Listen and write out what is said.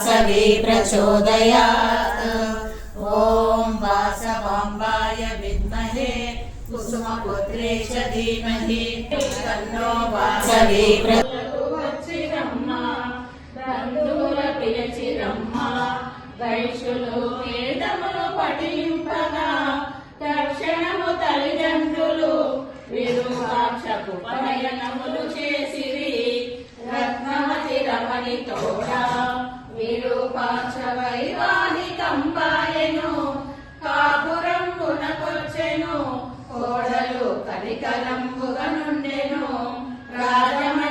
सवे प्रचोदयात्। ॐ वासवाम्बाय विद्महे कुसुमपुत्रे च धीमहि तन्नो वासवे వైశ్యులు వేదములు పఠింపగా తక్షణము తల్లిదండ్రులు విరూపాక్షకు పయనములు చేసిరి. రత్నవతి రమణి తోడా విరూపాక్ష వైవాహికంబాయెను. కాపురంబునకొచ్చెను కోడలు కనికరంబుగా నుండెను. రాజమణి